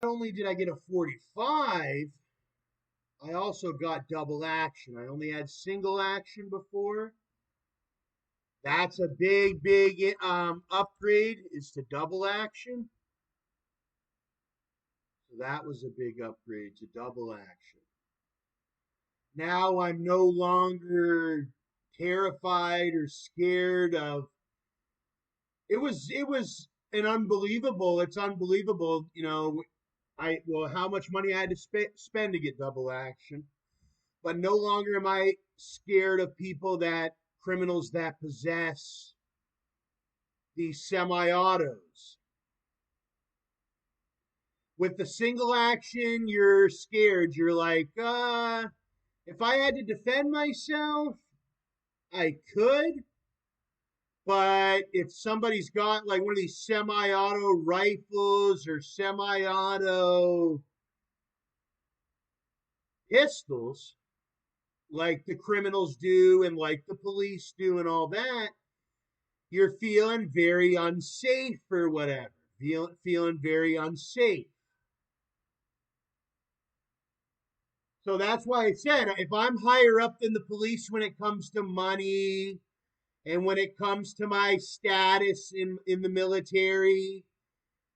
Not only did I get a 45, I also got double action. I only had single action before. That's a big upgrade, is to double action. So that was a big upgrade to double action. Now I'm no longer terrified or scared of. It was an unbelievable. It's unbelievable, how much money I had to spend to get double action. But no longer am I scared of criminals that possess these semi-autos. With the single action, you're scared. You're like, if I had to defend myself, I could. But if somebody's got like one of these semi-auto rifles or semi-auto pistols, like the criminals do and like the police do and all that, you're feeling very unsafe or whatever. Feeling very unsafe. So that's why I said if I'm higher up than the police when it comes to money and when it comes to my status in the military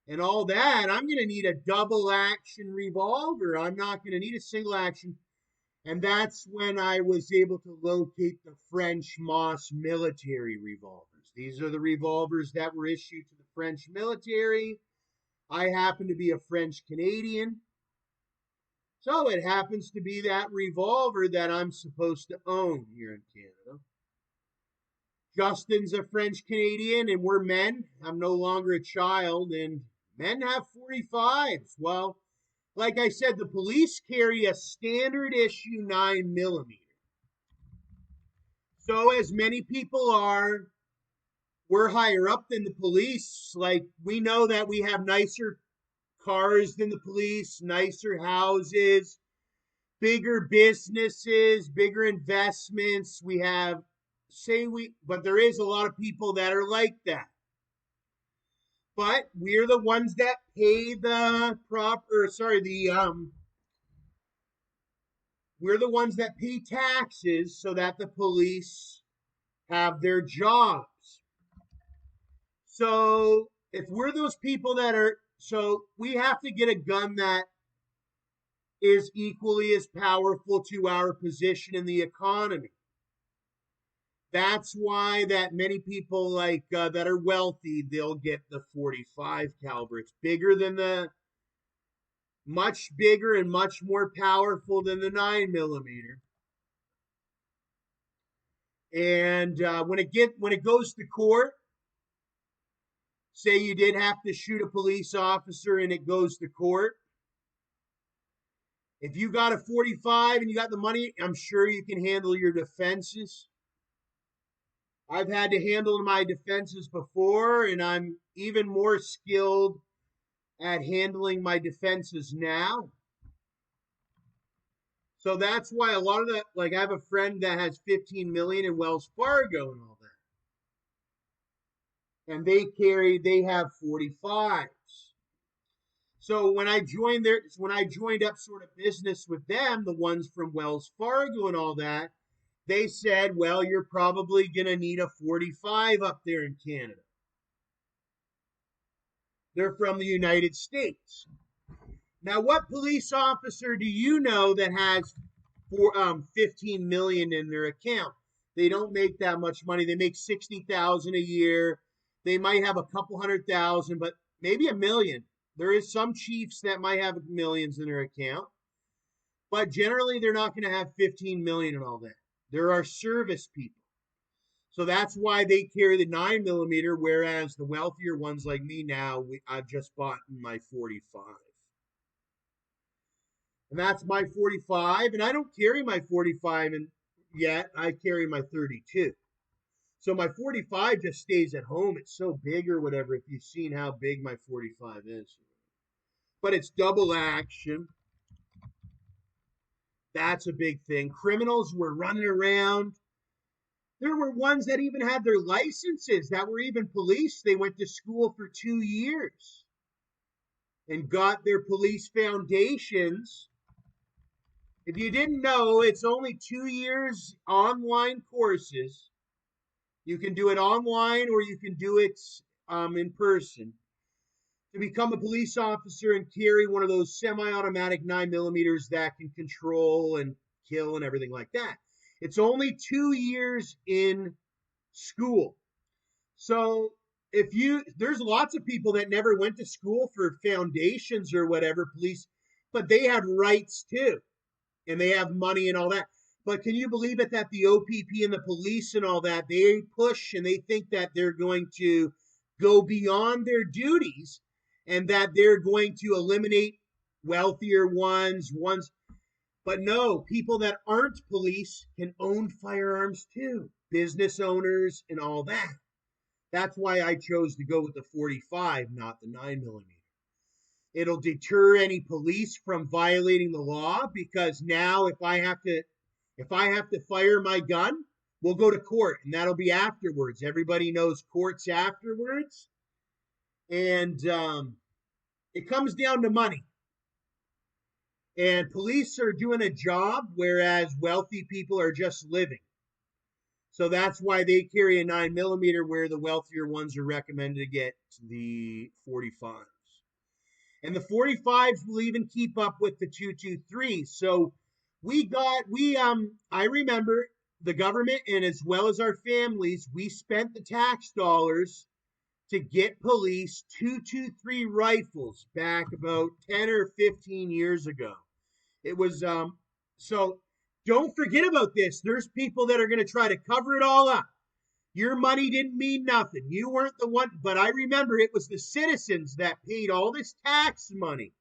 and all that, I'm going to need a double action revolver. I'm not going to need a single action. And that's when I was able to locate the French Moss military revolvers. These are the revolvers that were issued to the French military. I happen to be a French Canadian. So it happens to be that revolver that I'm supposed to own here in Canada. Justin's a French Canadian and we're men. I'm no longer a child and men have 45s. Well, like I said, the police carry a standard issue 9mm. So as many people are, we're higher up than the police. Like we know that we have nicer cars than the police, nicer houses, bigger businesses, bigger investments. But there is a lot of people that are like that. But we're the ones that pay we're the ones that pay taxes so that the police have their jobs. So if we're those people so we have to get a gun that is equally as powerful to our position in the economy. That's why that many people that are wealthy, they'll get the 45 caliber. It's much bigger and much more powerful than the 9mm. And when it goes to court, say you did have to shoot a police officer and it goes to court. If you got a 45 and you got the money, I'm sure you can handle your defenses. I've had to handle my defenses before, and I'm even more skilled at handling my defenses now. So that's why a lot of that, like I have a friend that has 15 million in Wells Fargo and all that. And they have 45s. So when I joined up sort of business with them, the ones from Wells Fargo and all that, they said, well, you're probably going to need a 45 up there in Canada. They're from the United States. Now, what police officer do you know that has 15 million in their account? They don't make that much money. They make 60,000 a year. They might have a couple 100,000, but maybe a million. There is some chiefs that might have millions in their account, but generally they're not going to have 15 million and all that. There are service people. So that's why they carry the 9mm, whereas the wealthier ones like me now, I've just bought my 45. And that's my 45, and I don't carry my 45 yet. I carry my 32. So my 45 just stays at home. It's so big or whatever, if you've seen how big my 45 is. But it's double action. That's a big thing. Criminals were running around. There were ones that even had their licenses that were even police. They went to school for 2 years. and got their police foundations. If you didn't know, it's only 2 years online courses. You can do it online or you can do it in person to become a police officer and carry one of those semi-automatic 9mm that can control and kill and everything like that. It's only 2 years in school. So there's lots of people that never went to school for foundations or whatever, police, but they have rights too, and they have money and all that. But can you believe it that the OPP and the police and all that, they push and they think that they're going to go beyond their duties and that they're going to eliminate wealthier ones. But no, people that aren't police can own firearms too, business owners and all that. That's why I chose to go with the 45, not the 9mm. It'll deter any police from violating the law, because now if I have to fire my gun, we'll go to court, and that'll be afterwards. Everybody knows courts afterwards, and it comes down to money. And police are doing a job, whereas wealthy people are just living. So that's why they carry a 9mm, where the wealthier ones are recommended to get the 45s. And the 45s will even keep up with the 223. So I remember the government, and as well as our families, we spent the tax dollars to get police 223 rifles back about 10 or 15 years ago. It was so don't forget about this. There's people that are going to try to cover it all up. Your money didn't mean nothing. You weren't the one, but I remember it was the citizens that paid all this tax money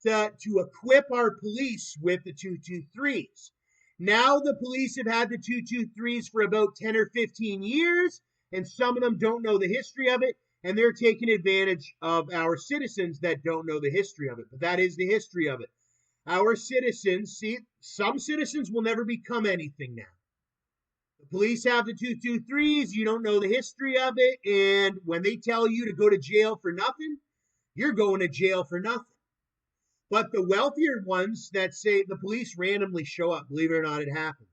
to equip our police with the 223s. Now the police have had the 223s for about 10 or 15 years, and some of them don't know the history of it, and they're taking advantage of our citizens that don't know the history of it. But that is the history of it. Our citizens, see, some citizens will never become anything now. The police have the 223s, you don't know the history of it, and when they tell you to go to jail for nothing, you're going to jail for nothing. But the wealthier ones that say the police randomly show up, believe it or not, it happens.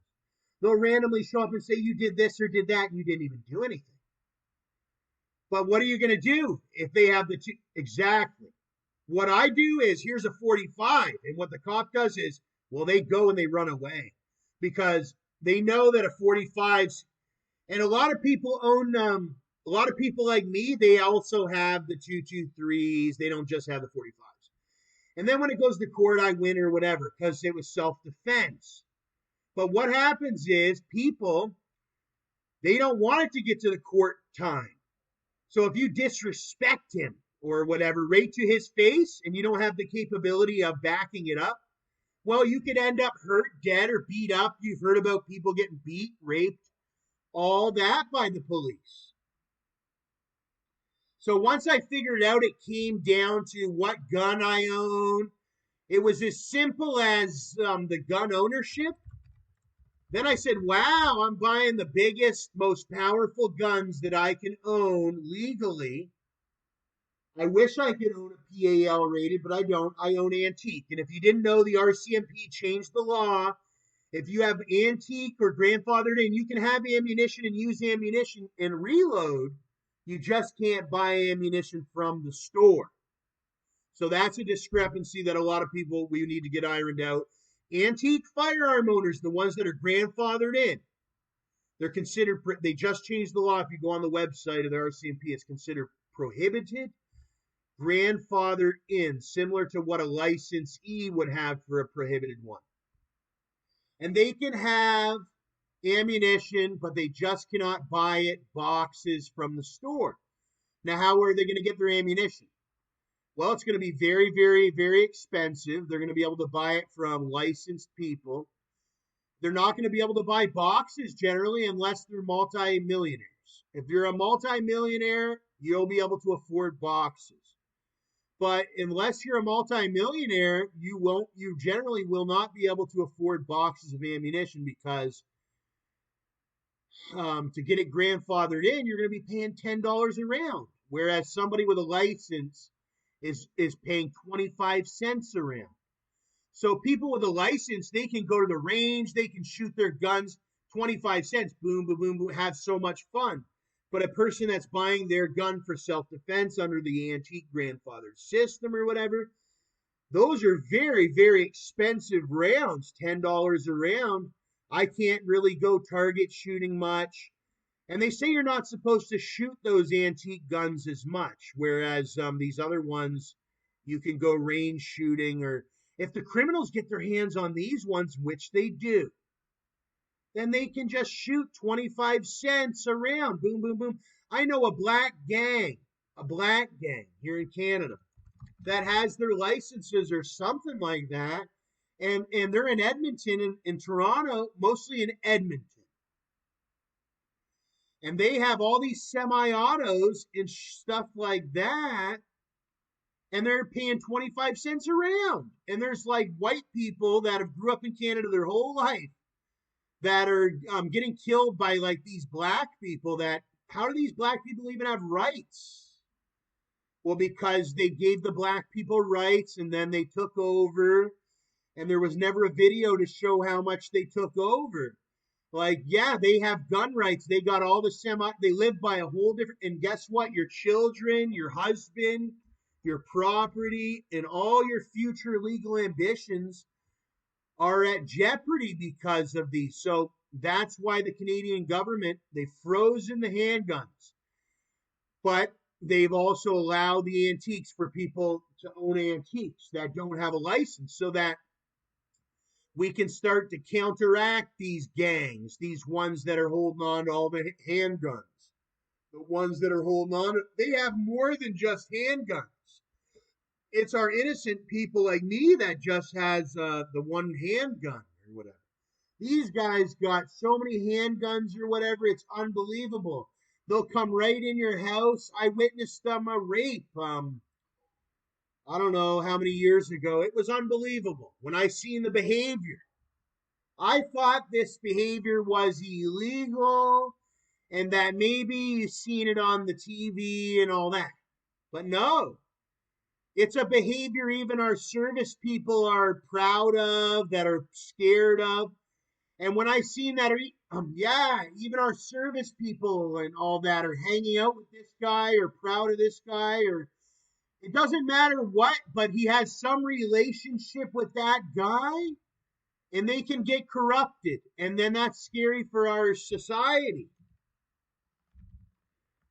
They'll randomly show up and say you did this or did that, and you didn't even do anything. But what are you going to do if they have the two? Exactly. What I do is, here's a 45, and what the cop does is, well, they go and they run away because they know that a 45's, and a lot of people own, a lot of people like me, they also have the 223s. They don't just have the 45s. And then when it goes to court, I win or whatever because it was self-defense. But what happens is people, they don't want it to get to the court time. So if you disrespect him or whatever, right to his face, and you don't have the capability of backing it up, well, you could end up hurt, dead, or beat up. You've heard about people getting beat, raped, all that by the police. So once I figured out, it came down to what gun I own. It was as simple as the gun ownership. Then I said, wow, I'm buying the biggest, most powerful guns that I can own legally. I wish I could own a PAL rated, but I don't. I own antique. And if you didn't know, the RCMP changed the law. If you have antique or grandfathered in, you can have ammunition and use ammunition and reload. You just can't buy ammunition from the store. So that's a discrepancy that a lot of people, we need to get ironed out. Antique firearm owners, the ones that are grandfathered in, they're considered, they just changed the law. If you go on the website of the RCMP, it's considered prohibited. Grandfathered in, similar to what a licensee would have for a prohibited one. And they can have ammunition, but they just cannot buy it boxes from the store. Now, how are they going to get their ammunition? Well, it's going to be very, very, very expensive. They're going to be able to buy it from licensed people. They're not going to be able to buy boxes generally unless they're multi-millionaires. If you're a multi-millionaire, you'll be able to afford boxes. But unless you're a multi-millionaire, you generally will not be able to afford boxes of ammunition because to get it grandfathered in, you're going to be paying $10 a round. Whereas somebody with a license is paying 25 cents a round. So people with a license, they can go to the range, they can shoot their guns, 25 cents, boom, boom, boom, boom, have so much fun. But a person that's buying their gun for self-defense under the antique grandfather system or whatever, those are very, very expensive rounds, $10 a round. I can't really go target shooting much. And they say you're not supposed to shoot those antique guns as much, whereas these other ones, you can go range shooting. Or if the criminals get their hands on these ones, which they do, then they can just shoot 25 cents a round. Boom, boom, boom. I know a black gang here in Canada that has their licenses or something like that. And they're in Edmonton, in Toronto, mostly in Edmonton. And they have all these semi-autos and stuff like that, and they're paying 25 cents a round. And there's like white people that have grew up in Canada their whole life that are getting killed by like these black people. That, how do these black people even have rights? Well, because they gave the black people rights and then they took over, and there was never a video to show how much they took over. Like, yeah, they have gun rights. They got all they live by a whole different, and guess what? Your children, your husband, your property, and all your future legal ambitions are at jeopardy because of these. So that's why the Canadian government, they've frozen the handguns, but they've also allowed the antiques for people to own antiques that don't have a license, so that we can start to counteract these gangs, these ones that are holding on to all the handguns. The ones that are holding on, they have more than just handguns. It's our innocent people like me that just has the one handgun or whatever. These guys got so many handguns or whatever, it's unbelievable. They'll come right in your house. I witnessed a rape. I don't know how many years ago. It was unbelievable when I seen the behavior. I thought this behavior was illegal and that maybe you've seen it on the TV and all that. But no, it's a behavior even our service people are proud of, that are scared of. And when I seen that, yeah, even our service people and all that are hanging out with this guy or proud of this guy, or it doesn't matter what, but he has some relationship with that guy, and they can get corrupted. And then that's scary for our society.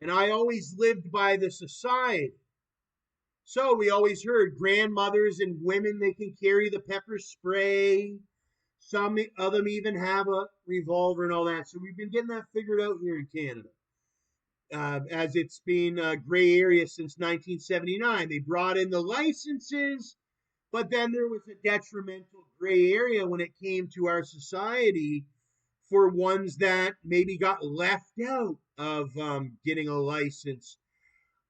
And I always lived by the society. So we always heard grandmothers and women, they can carry the pepper spray. Some of them even have a revolver and all that. So we've been getting that figured out here in Canada. As it's been a gray area since 1979. They brought in the licenses, but then there was a detrimental gray area when it came to our society for ones that maybe got left out of getting a license.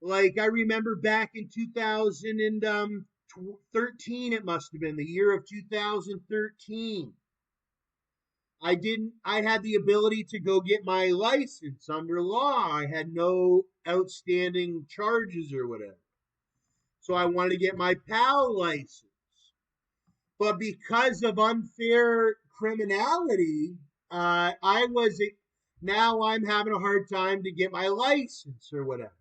Like I remember back in 2013, it must have been the year of 2013. I had the ability to go get my license under law. I had no outstanding charges or whatever. So I wanted to get my PAL license. But because of unfair criminality, now I'm having a hard time to get my license or whatever.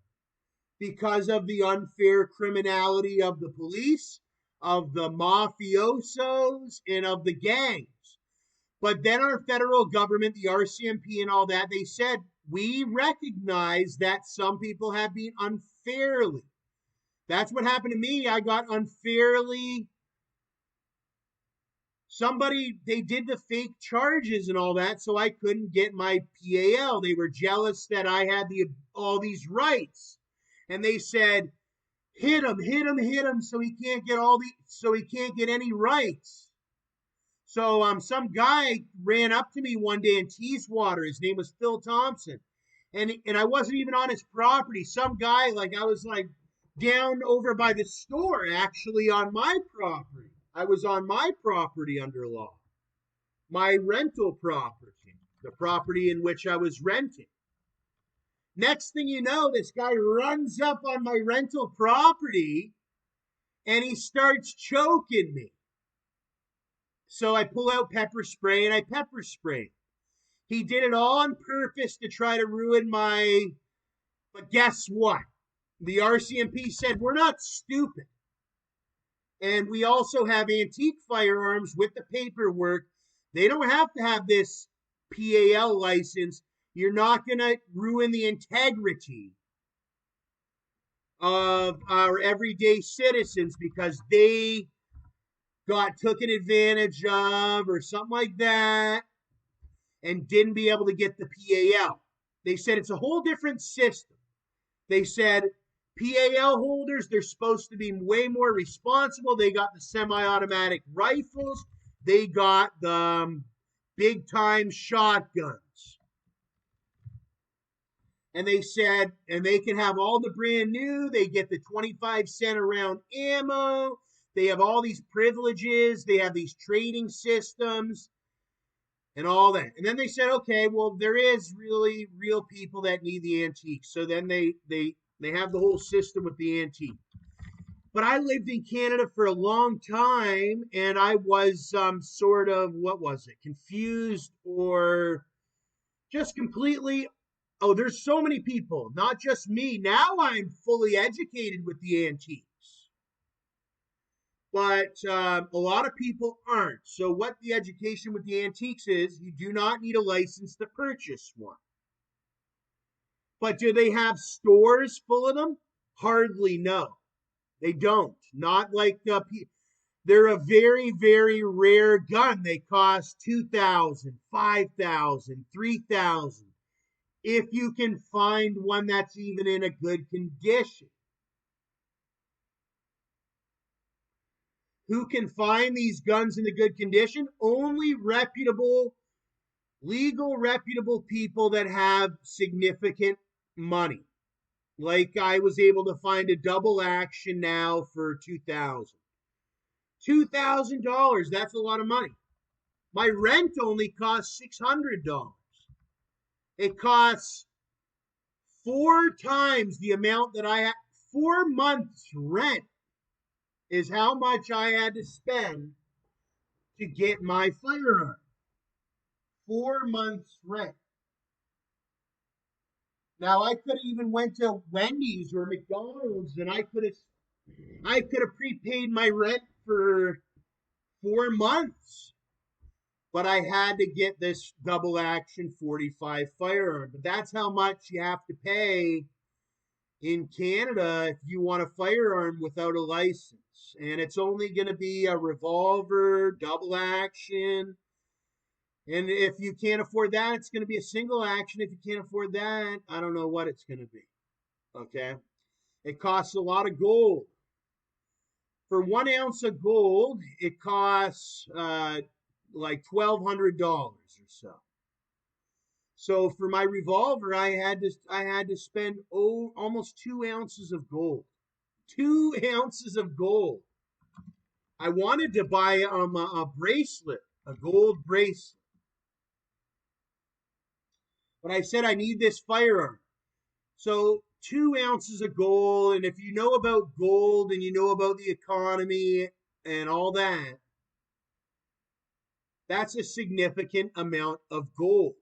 Because of the unfair criminality of the police, of the mafiosos, and of the gangs. But then our federal government, the RCMP and all that, they said, we recognize that some people have been unfairly. That's what happened to me. I got unfairly. They did the fake charges and all that, so I couldn't get my PAL. They were jealous that I had all these rights. And they said, hit him, so he can't get any rights. So some guy ran up to me one day in Teeswater. His name was Phil Thompson. And I wasn't even on his property. Some guy, I was down over by the store, actually on my property. I was on my property under law. My rental property. The property in which I was renting. Next thing you know, this guy runs up on my rental property and he starts choking me. So I pull out pepper spray and I pepper spray. He did it all on purpose to try to ruin my. But guess what? The RCMP said, we're not stupid. And we also have antique firearms with the paperwork. They don't have to have this PAL license. You're not going to ruin the integrity of our everyday citizens because they got taken advantage of or something like that and didn't be able to get the PAL. They said it's a whole different system. They said PAL holders, they're supposed to be way more responsible. They got the semi-automatic rifles. They got the big time shotguns. And they said, and they can have all the brand new. They get the 25-cent a round ammo. They have all these privileges. They have these trading systems and all that. And then they said, okay, well, there is really real people that need the antiques. So then they have the whole system with the antique. But I lived in Canada for a long time, and I was sort of, what was it, confused or just completely, oh, there's so many people, not just me. Now I'm fully educated with the antiques. But a lot of people aren't. So what the education with the antiques is, you do not need a license to purchase one. But do they have stores full of them? Hardly no. They don't. Not like they're a very, very rare gun. They cost $2,000, $5,000, $3,000. If you can find one that's even in a good condition. Who can find these guns in a good condition? Only reputable, legal, reputable people that have significant money. Like I was able to find a double action now for $2,000. $2,000, that's a lot of money. My rent only costs $600. It costs 4 times the amount that I had. 4 months rent is how much I had to spend to get my firearm. 4 months rent. Now I could have even went to Wendy's or McDonald's and I could have prepaid my rent for 4 months. But I had to get this double action 45 firearm. But that's how much you have to pay in Canada if you want a firearm without a license. And it's only going to be a revolver, double action. And if you can't afford that, it's going to be a single action. If you can't afford that, I don't know what it's going to be. Okay? It costs a lot of gold. For 1 ounce of gold, it costs like $1,200 or so. So for my revolver, I had to spend almost 2 ounces of gold. 2 ounces of gold. I wanted to buy a bracelet, a gold bracelet. But I said I need this firearm. So 2 ounces of gold, and if you know about gold and you know about the economy and all that, that's a significant amount of gold.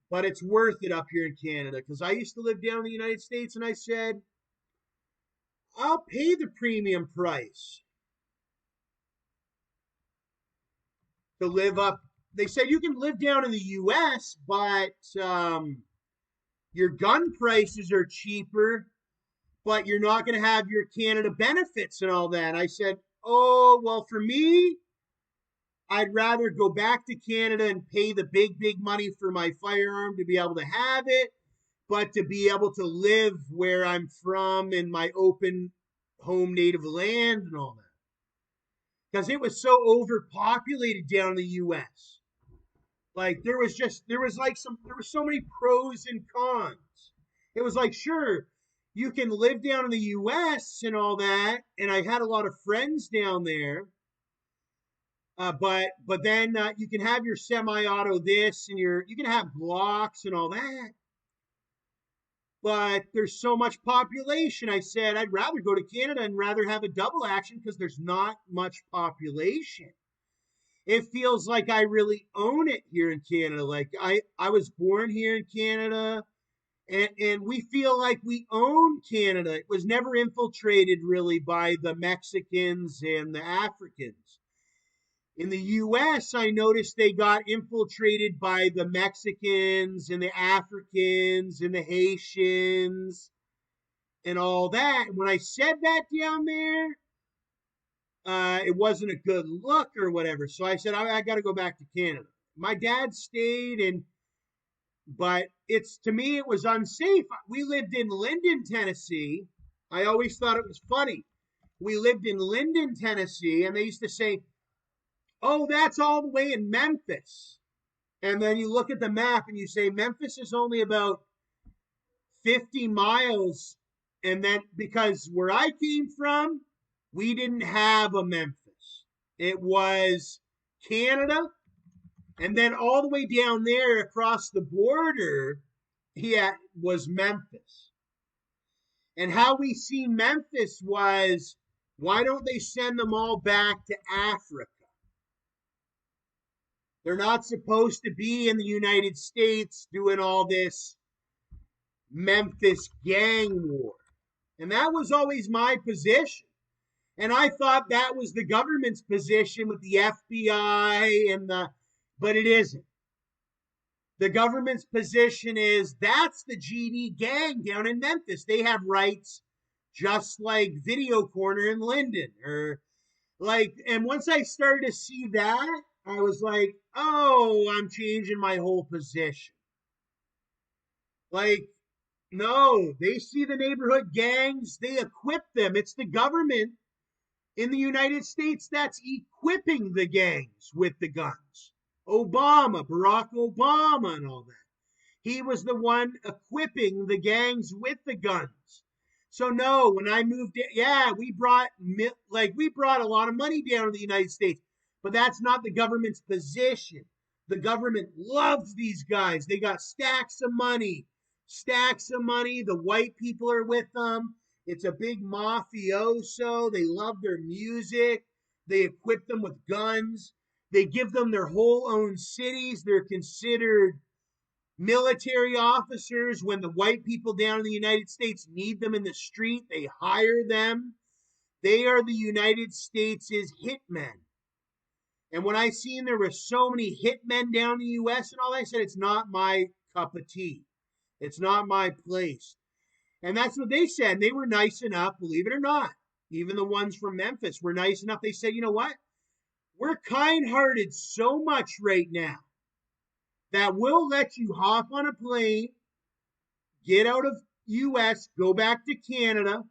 But it's worth it up here in Canada because I used to live down in the United States and I said, I'll pay the premium price to live up. They said you can live down in the U.S., but your gun prices are cheaper, but you're not going to have your Canada benefits and all that. I said, oh, well, for me, I'd rather go back to Canada and pay the big, big money for my firearm to be able to have it, but to be able to live where I'm from in my open home native land and all that. Because it was so overpopulated down in the U.S. Like there was so many pros and cons. It was like, sure, you can live down in the U.S. and all that, and I had a lot of friends down there. But then you can have your semi-auto this and you can have Glocks and all that. but there's so much population. I said I'd rather go to Canada and rather have a double action because there's not much population. It feels like I really own it here in Canada. Like I was born here in Canada, and we feel like we own Canada. It was never infiltrated really by the Mexicans and the Africans. In the US, I noticed they got infiltrated by the Mexicans and the Africans and the Haitians and all that. When I said that down there, it wasn't a good look or whatever. So I said, I got to go back to Canada. My dad stayed, but it's to me, it was unsafe. We lived in Linden, Tennessee. I always thought it was funny. We lived in Linden, Tennessee, and they used to say, oh, that's all the way in Memphis. And then you look at the map and you say, Memphis is only about 50 miles. And then because where I came from, we didn't have a Memphis. It was Canada. And then all the way down there across the border, was Memphis. And how we see Memphis was, why don't they send them all back to Africa? They're not supposed to be in the United States doing all this Memphis gang war. And that was always my position. And I thought that was the government's position with the FBI but it isn't. The government's position is that's the GD gang down in Memphis. They have rights just like Video Corner in Linden and once I started to see that, I was like, oh, I'm changing my whole position. Like, no, they see the neighborhood gangs, they equip them. It's the government in the United States that's equipping the gangs with the guns. Barack Obama, and all that. He was the one equipping the gangs with the guns. So no, when I moved in, we brought a lot of money down to the United States, but that's not the government's position. The government loves these guys. They got stacks of money. The white people are with them. It's a big mafioso. They love their music. They equip them with guns. They give them their whole own cities. They're considered military officers. When the white people down in the United States need them in the street, they hire them. They are the United States' hitmen. And when I seen there were so many hitmen down in the U.S. and all that, I said, it's not my cup of tea. It's not my place. And that's what they said. They were nice enough, believe it or not. Even the ones from Memphis were nice enough. They said, you know what? We're kind-hearted so much right now that we'll let you hop on a plane, get out of U.S., go back to Canada,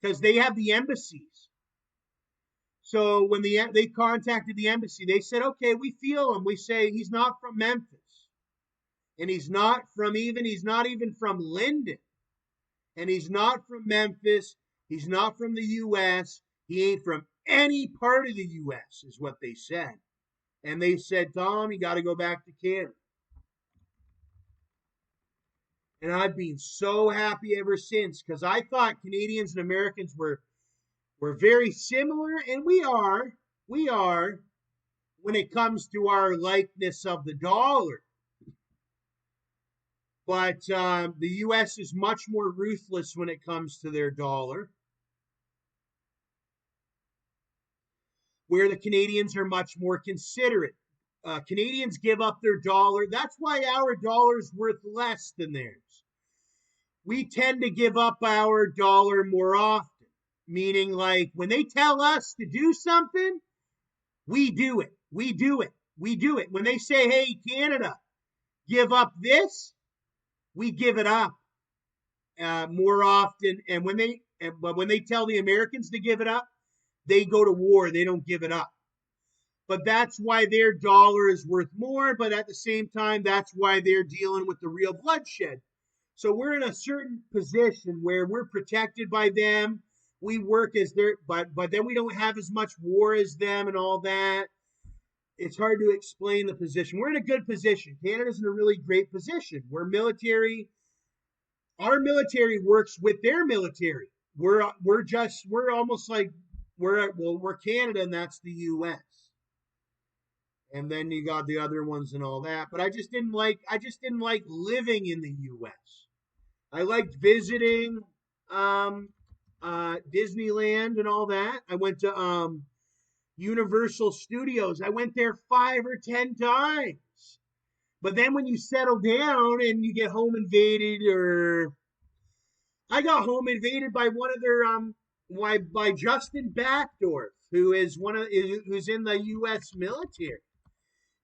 because they have the embassies. So when they contacted the embassy, they said, okay, we feel him. We say he's not from Memphis. And he's not even from Linden. And he's not from Memphis. He's not from the U.S. He ain't from any part of the U.S., is what they said. And they said, Tom, you got to go back to Canada. And I've been so happy ever since, because I thought Canadians and Americans were very similar, and we are when it comes to our likeness of the dollar. But the U.S. is much more ruthless when it comes to their dollar, where the Canadians are much more considerate. Canadians give up their dollar. That's why our dollar is worth less than theirs. We tend to give up our dollar more often, meaning like when they tell us to do something, we do it. We do it. We do it. When they say, hey, Canada, give up this, we give it up more often. And when they tell the Americans to give it up, they go to war. They don't give it up. But that's why their dollar is worth more. But at the same time, that's why they're dealing with the real bloodshed. So we're in a certain position where we're protected by them. We work as their, but then we don't have as much war as them and all that. It's hard to explain the position. We're in a good position. Canada's in a really great position. We're military. Our military works with their military. We're almost like we're Canada and that's the U.S. And then you got the other ones and all that. But I just didn't like living in the U.S. I liked visiting um, Disneyland and all that. I went to Universal Studios. I went there 5 or 10 times. But then when you settle down and you get home invaded, or I got home invaded by one of their by Justin Backdorf, who's in the U.S. military.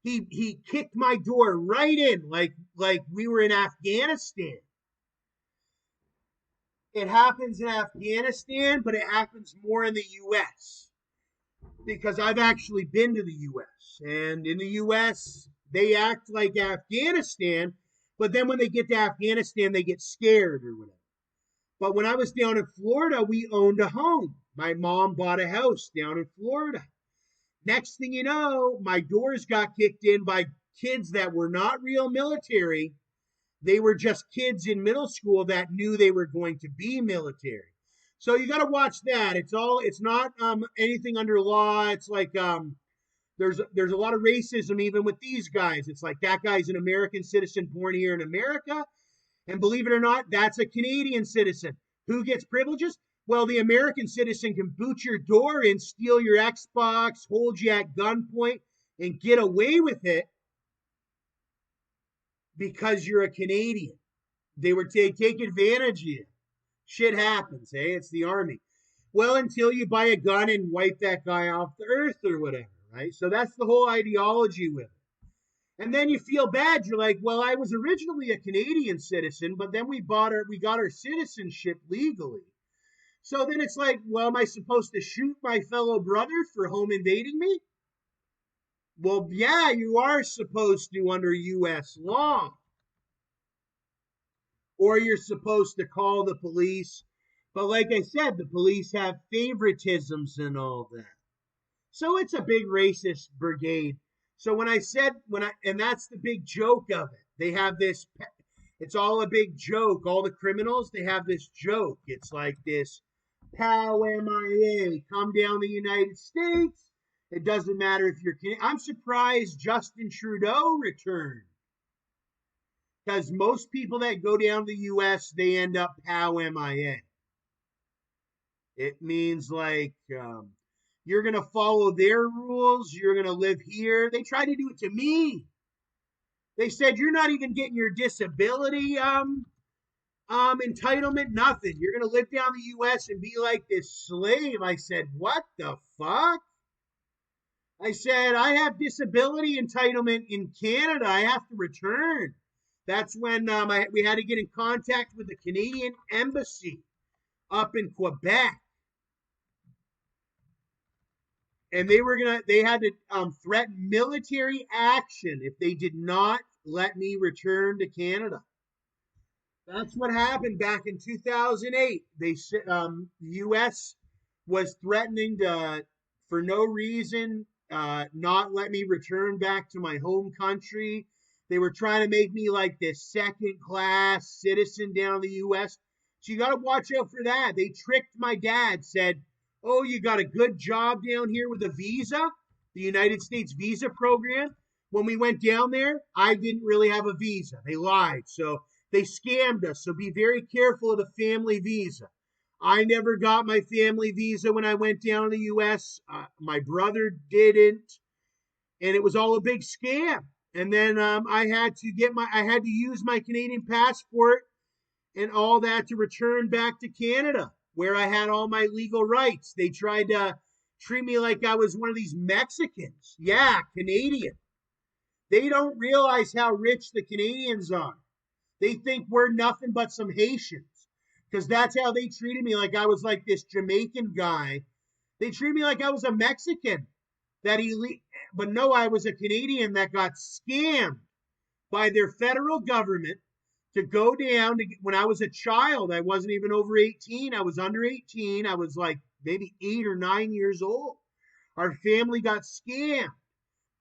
He kicked my door right in, like we were in Afghanistan. It happens in Afghanistan, but it happens more in the U.S. because I've actually been to the U.S. And in the U.S. they act like Afghanistan, but then when they get to Afghanistan, they get scared or whatever. But when I was down in Florida, we owned a home. My mom bought a house down in Florida. Next thing you know, my doors got kicked in by kids that were not real military. They were just kids in middle school that knew they were going to be military. So you got to watch that. It's not anything under law. It's like there's a lot of racism even with these guys. It's like that guy's an American citizen born here in America, and believe it or not, that's a Canadian citizen. Who gets privileges? Well, the American citizen can boot your door in, steal your Xbox, hold you at gunpoint, and get away with it because you're a Canadian. They were take advantage of you. Shit happens, hey? It's the army. Well, until you buy a gun and wipe that guy off the earth or whatever, right? So that's the whole ideology with it. And then you feel bad. You're like, well, I was originally a Canadian citizen, but then we got our citizenship legally. So then it's like, well, am I supposed to shoot my fellow brother for home invading me? Well, yeah, you are supposed to under U.S. law. Or you're supposed to call the police. But like I said, the police have favoritisms and all that. So it's a big racist brigade. So and that's the big joke of it. They have this, it's all a big joke. All the criminals, they have this joke. It's like this POW MIA, come down the United States. It doesn't matter if you're Canadian. I'm surprised Justin Trudeau returned. Because most people that go down to the U.S., they end up POW MIA. It means like you're going to follow their rules. You're going to live here. They tried to do it to me. They said, you're not even getting your disability entitlement, nothing. You're going to live down the U.S. and be like this slave. I said, what the fuck? I said, I have disability entitlement in Canada. I have to return. That's when we had to get in contact with the Canadian embassy up in Quebec. And they had to threaten military action if they did not let me return to Canada. That's what happened back in 2008. The U.S. was threatening to, for no reason, not let me return back to my home country. They were trying to make me like this second-class citizen down in the U.S. So you got to watch out for that. They tricked my dad, said, oh, you got a good job down here with a visa, the United States visa program. When we went down there, I didn't really have a visa. They lied. So they scammed us. So be very careful of the family visa. I never got my family visa when I went down to the U.S. My brother didn't. And it was all a big scam. And then I had to use my Canadian passport and all that to return back to Canada, where I had all my legal rights. They tried to treat me like I was one of these Mexicans. Yeah, Canadian. They don't realize how rich the Canadians are. They think we're nothing but some Haitians, because that's how they treated me, like I was like this Jamaican guy. They treated me like I was a Mexican. But no, I was a Canadian that got scammed by their federal government to go down when I was a child. I wasn't even over 18. I was under 18. I was like maybe 8 or 9 years old. Our family got scammed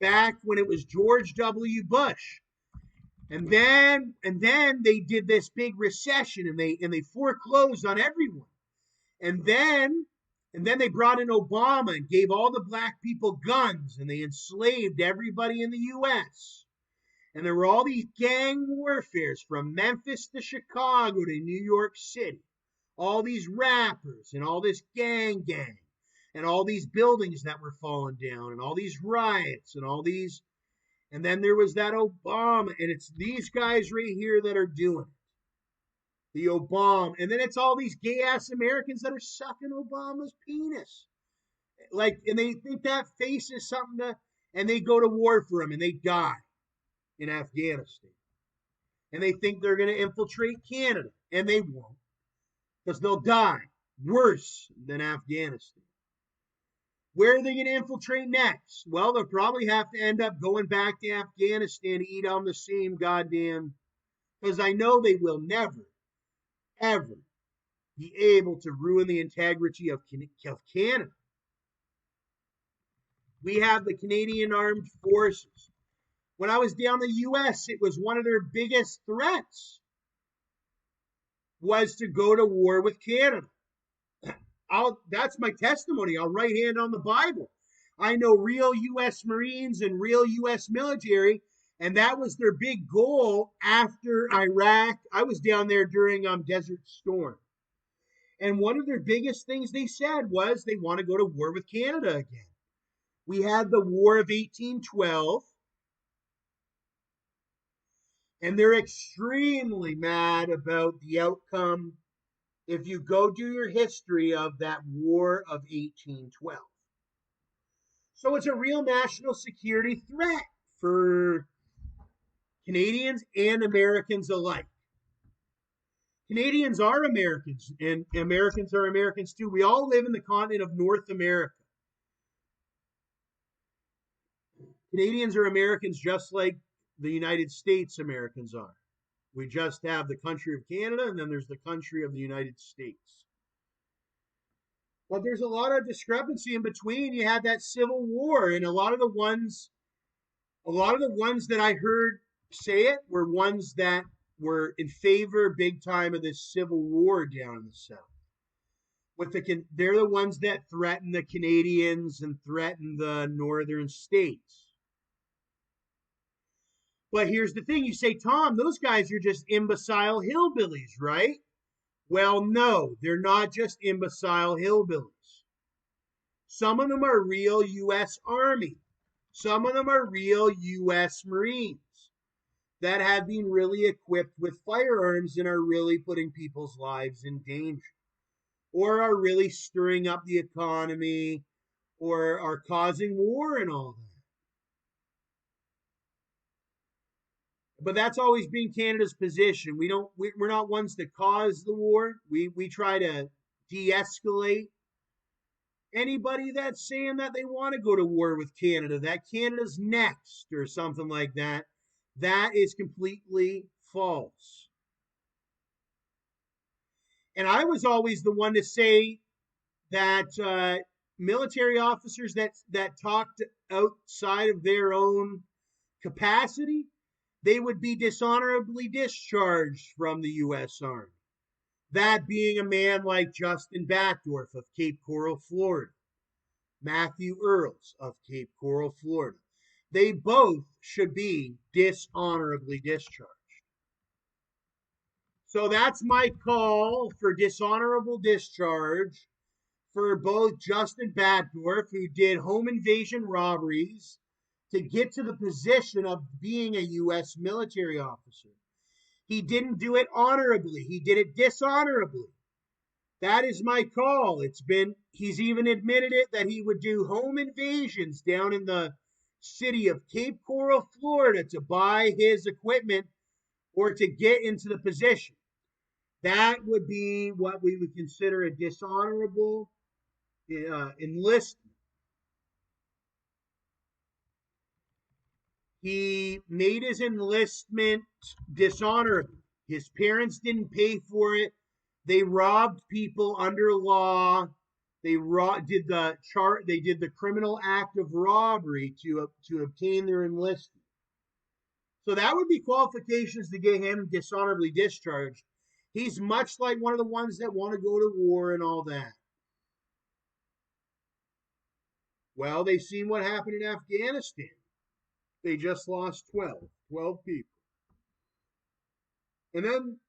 back when it was George W. Bush. And then they did this big recession, and they foreclosed on everyone. And then they brought in Obama and gave all the black people guns, and they enslaved everybody in the US. And there were all these gang warfares from Memphis to Chicago to New York City. All these rappers and all this gang and all these buildings that were falling down and all these riots and all these. And then there was that Obama, and it's these guys right here that are doing it. The Obama. And then it's all these gay ass Americans that are sucking Obama's penis. Like, and they think that face is something to, and they go to war for him and they die in Afghanistan. And they think they're going to infiltrate Canada, and they won't, because they'll die worse than Afghanistan. Where are they going to infiltrate next? Well, they'll probably have to end up going back to Afghanistan to eat on the same goddamn, because I know they will never, ever be able to ruin the integrity of Canada. We have the Canadian Armed Forces. When I was down in the U.S., it was one of their biggest threats was to go to war with Canada. That's my testimony. I'll right hand on the Bible. I know real U.S. Marines and real U.S. military, and that was their big goal after Iraq. I was down there during Desert Storm. And one of their biggest things they said was they want to go to war with Canada again. We had the War of 1812. And they're extremely mad about the outcome if you go do your history of that War of 1812. So it's a real national security threat for Canadians and Americans alike. Canadians are Americans, and Americans are Americans too. We all live in the continent of North America. Canadians are Americans just like the United States Americans are. We just have the country of Canada, and then there's the country of the United States. But there's a lot of discrepancy in between. You had that Civil War, and a lot of the ones that I heard say it were ones that were in favor big time of this Civil War down in the South. They're the ones that threaten the Canadians and threaten the northern states. But here's the thing. You say, Tom, those guys are just imbecile hillbillies, right? Well, no, they're not just imbecile hillbillies. Some of them are real U.S. Army. Some of them are real U.S. Marines that have been really equipped with firearms and are really putting people's lives in danger, or are really stirring up the economy, or are causing war and all that. But that's always been Canada's position. We're not ones that cause the war. We try to de-escalate anybody that's saying that they want to go to war with Canada, that Canada's next or something like that. That is completely false. And I was always the one to say that military officers that talked outside of their own capacity, they would be dishonorably discharged from the U.S. Army. That being a man like Justin Batdorf of Cape Coral, Florida, Matthew Earls of Cape Coral, Florida. They both should be dishonorably discharged. So that's my call for dishonorable discharge for both Justin Batdorf, who did home invasion robberies to get to the position of being a U.S. military officer. He didn't do it honorably. He did it dishonorably. That is my call. He's even admitted it that he would do home invasions down in the city of Cape Coral, Florida to buy his equipment or to get into the position. That would be what we would consider a dishonorable enlistment. He made his enlistment dishonorable. His parents didn't pay for it. They robbed people under law. They did the criminal act of robbery to obtain their enlistment. So that would be qualifications to get him dishonorably discharged. He's much like one of the ones that want to go to war and all that. Well, they've seen what happened in Afghanistan. They just lost 12 people. And then,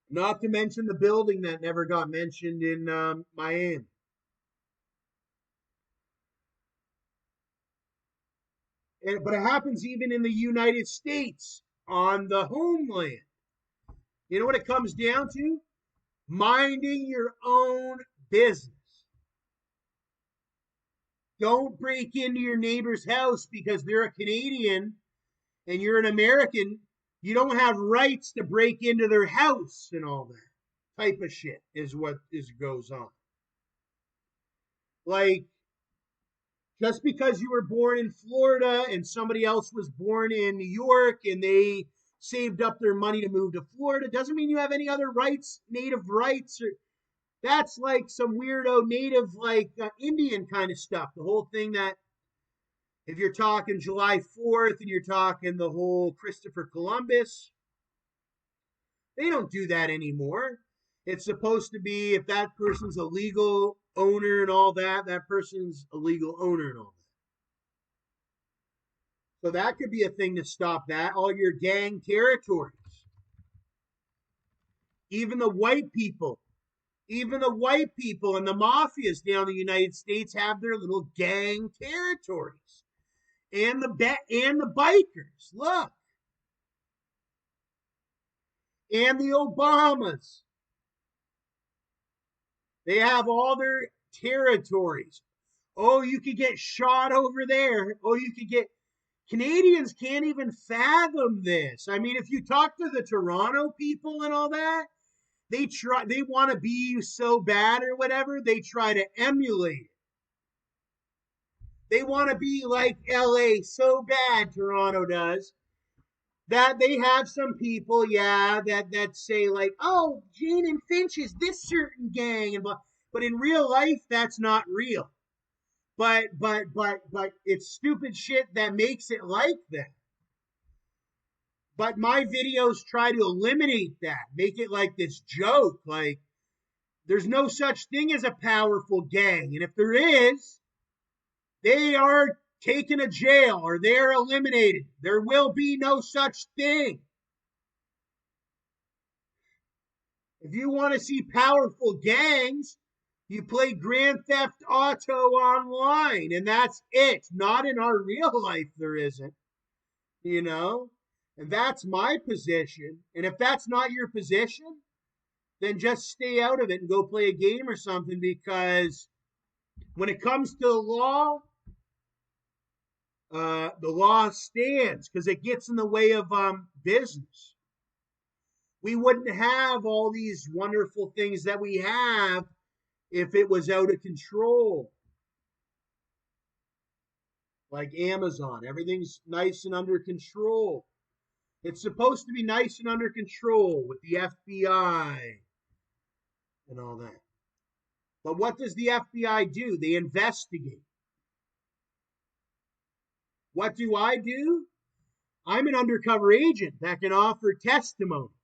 not to mention the building that never got mentioned in Miami. But it happens even in the United States on the homeland. You know what it comes down to? Minding your own business. Don't break into your neighbor's house because they're a Canadian and you're an American. You don't have rights to break into their house and all that type of shit is what goes on. Like, just because you were born in Florida and somebody else was born in New York and they saved up their money to move to Florida doesn't mean you have any other rights, native rights. Or that's like some weirdo native, like Indian kind of stuff. The whole thing that if you're talking July 4th and you're talking the whole Christopher Columbus, they don't do that anymore. It's supposed to be if that person's a legal owner and all that, that person's a legal owner and all that. So that could be a thing to stop that. All your gang territories. Even the white people. Even the white people and the mafias down in the United States have their little gang territories. And the bikers. Look. And the Obamas. They have all their territories. Oh, you could get shot over there. Oh, you could get Canadians can't even fathom this. I mean, if you talk to the Toronto people and all that, they want to be so bad or whatever, they try to emulate it. They want to be like LA so bad, Toronto does, that they have some people, yeah, that say like, oh, Jane and Finch is this certain gang, and blah. But in real life, that's not real. But it's stupid shit that makes it like that. But my videos try to eliminate that, make it like this joke. Like, there's no such thing as a powerful gang. And if there is, they are taken to jail or they're eliminated. There will be no such thing. If you want to see powerful gangs, you play Grand Theft Auto online, and that's it. Not in our real life, there isn't. You know? And that's my position. And if that's not your position, then just stay out of it and go play a game or something, because when it comes to the law stands because it gets in the way of business. We wouldn't have all these wonderful things that we have if it was out of control. Like Amazon, everything's nice and under control. It's supposed to be nice and under control with the FBI and all that. But what does the FBI do? They investigate. What do? I'm an undercover agent that can offer testimony.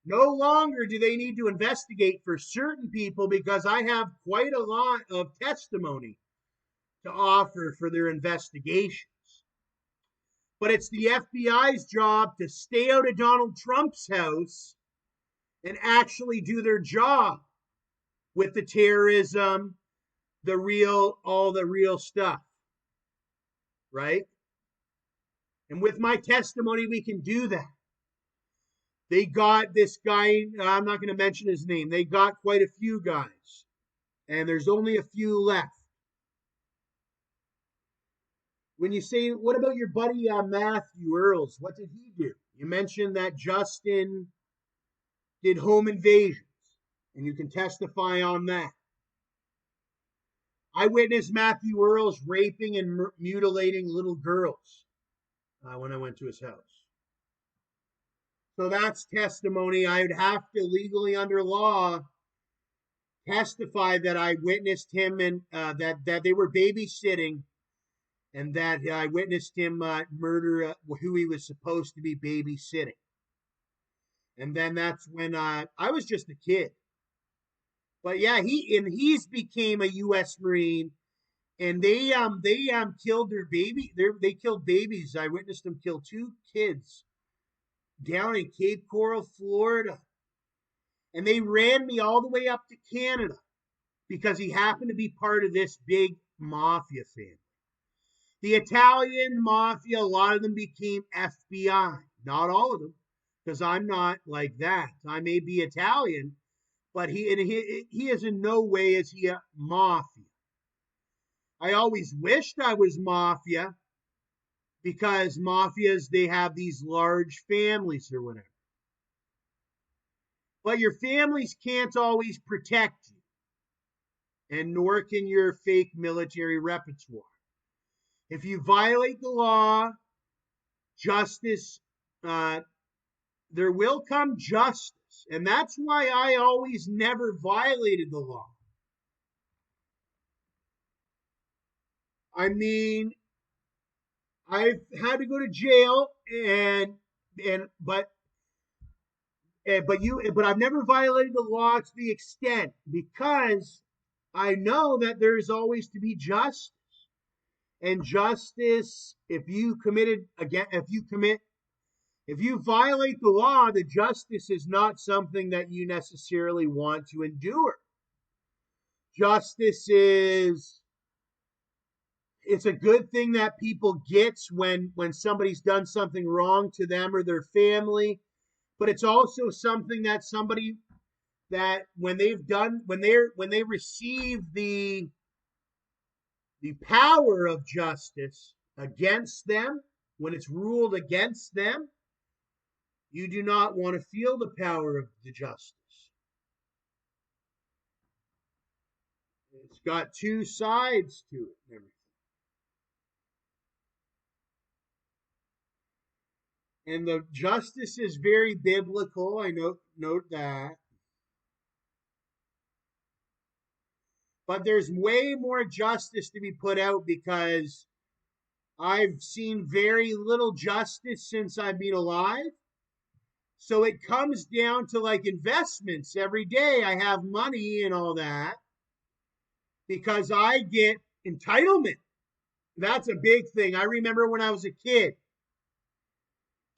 No longer do they need to investigate for certain people because I have quite a lot of testimony to offer for their investigations. But it's the FBI's job to stay out of Donald Trump's house and actually do their job with the terrorism, all the real stuff. Right? And with my testimony, we can do that. They got this guy, I'm not going to mention his name. They got quite a few guys. And there's only a few left. When you say, what about your buddy Matthew Earls? What did he do? You mentioned that Justin did home invasions. And you can testify on that. I witnessed Matthew Earls raping and mutilating little girls when I went to his house. So that's testimony. I would have to legally, under law, testify that I witnessed him and that they were babysitting and that I witnessed him murder who he was supposed to be babysitting. And then that's when I was just a kid. But yeah, he's became a U.S. Marine, and they killed their baby. They killed babies. I witnessed them kill two kids down in Cape Coral, Florida, and they ran me all the way up to Canada because he happened to be part of this big mafia family. The Italian mafia, a lot of them became FBI. Not all of them, because I'm not like that. I may be Italian, but he is in no way is he a mafia. I always wished I was mafia because mafias they have these large families or whatever. But your families can't always protect you, and nor can your fake military repertoire. If you violate the law, justice, there will come justice. And that's why I always never violated the law. I mean, I've had to go to jail and but I've never violated the law to the extent because I know that there's always to be justice. And justice, if you violate the law, the justice is not something that you necessarily want to endure. Justice is it's a good thing that people get when somebody's done something wrong to them or their family, but it's also something that somebody that when they receive the power of justice against them, when it's ruled against them, you do not want to feel the power of the justice. It's got two sides to it. And the justice is very biblical. I note that. But there's way more justice to be put out because I've seen very little justice since I've been alive. So it comes down to like investments. Every day I have money and all that because I get entitlement. That's a big thing. I remember when I was a kid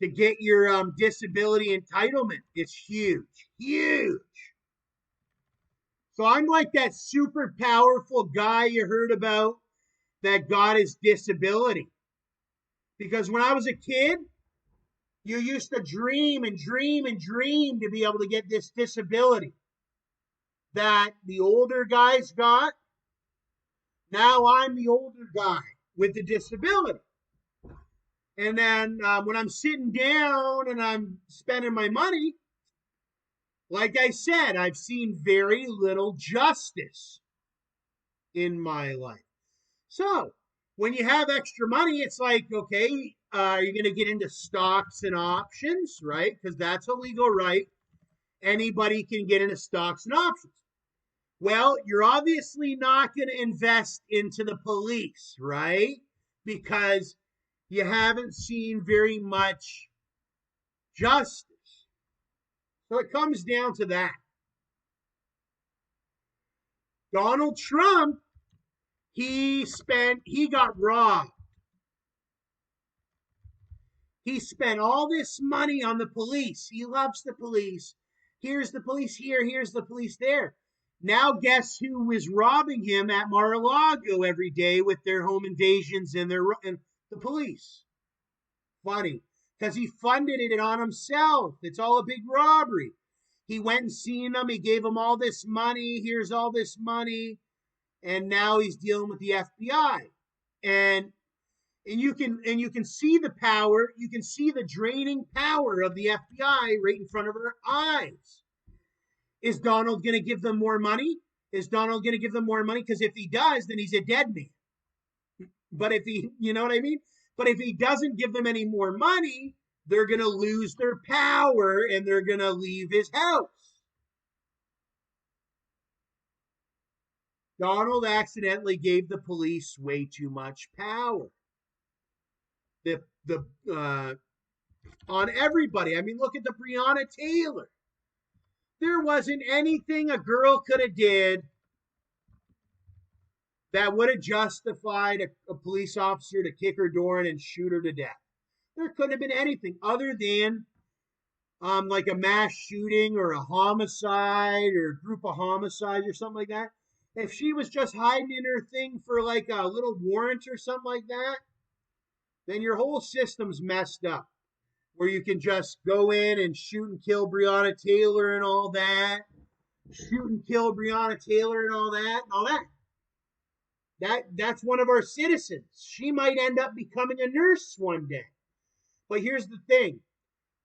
to get your disability entitlement. It's huge, huge. So I'm like that super powerful guy you heard about that got his disability. Because when I was a kid, you used to dream and dream and dream to be able to get this disability that the older guys got. Now I'm the older guy with the disability. And then when I'm sitting down and I'm spending my money, like I said, I've seen very little justice in my life. So when you have extra money, it's like, okay, are you going to get into stocks and options, right? Because that's a legal right. Anybody can get into stocks and options. Well, you're obviously not going to invest into the police, right? Because you haven't seen very much justice. So it comes down to that. Donald Trump, he got robbed. He spent all this money on the police. He loves the police. Here's the police here, here's the police there. Now guess who is robbing him at Mar-a-Lago every day with their home invasions and the police? Funny, because he funded it on himself. It's all a big robbery. He went and seen them. He gave them all this money. Here's all this money. And now he's dealing with the FBI. And you can see the power, you can see the draining power of the FBI right in front of our eyes. Is Donald going to give them more money? Is Donald going to give them more money? Because if he does, then he's a dead man. But if he, you know what I mean? But if he doesn't give them any more money, they're going to lose their power and they're going to leave his house. Donald accidentally gave the police way too much power. the on everybody. I mean, look at the Breonna Taylor. There wasn't anything a girl could have did that would have justified a police officer to kick her door in and shoot her to death. There couldn't have been anything other than like a mass shooting or a homicide or a group of homicides or something like that. If she was just hiding in her thing for like a little warrant or something like that, then your whole system's messed up. Where you can just go in and shoot and kill Breonna Taylor and all that, shoot and kill Breonna Taylor and all that, and all that. That's one of our citizens. She might end up becoming a nurse one day. But here's the thing.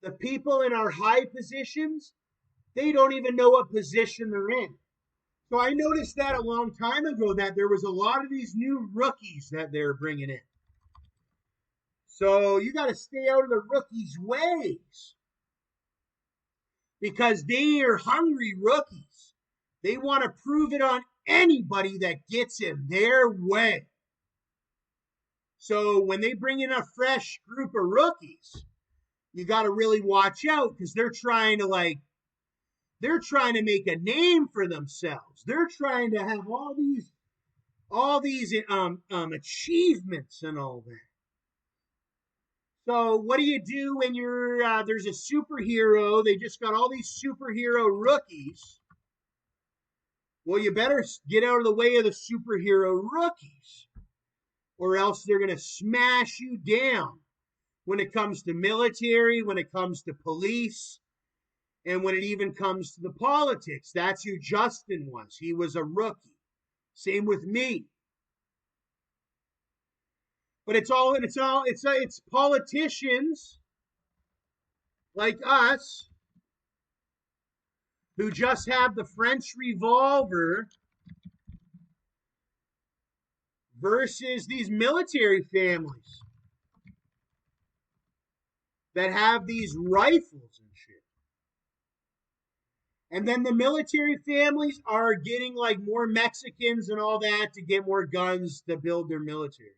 The people in our high positions, they don't even know what position they're in. So I noticed that a long time ago that there was a lot of these new rookies that they're bringing in. So you got to stay out of the rookies' ways because they are hungry rookies. They want to prove it on anybody that gets in their way. So when they bring in a fresh group of rookies, you got to really watch out because they're trying to make a name for themselves. They're trying to have all these achievements and all that. So what do you do when there's a superhero? They just got all these superhero rookies. Well, you better get out of the way of the superhero rookies, or else they're going to smash you down when it comes to military, when it comes to police, and when it even comes to the politics. That's who Justin was. He was a rookie. Same with me. But it's politicians like us who just have the French revolver versus these military families that have these rifles and shit. And then the military families are getting like more Mexicans and all that to get more guns to build their military.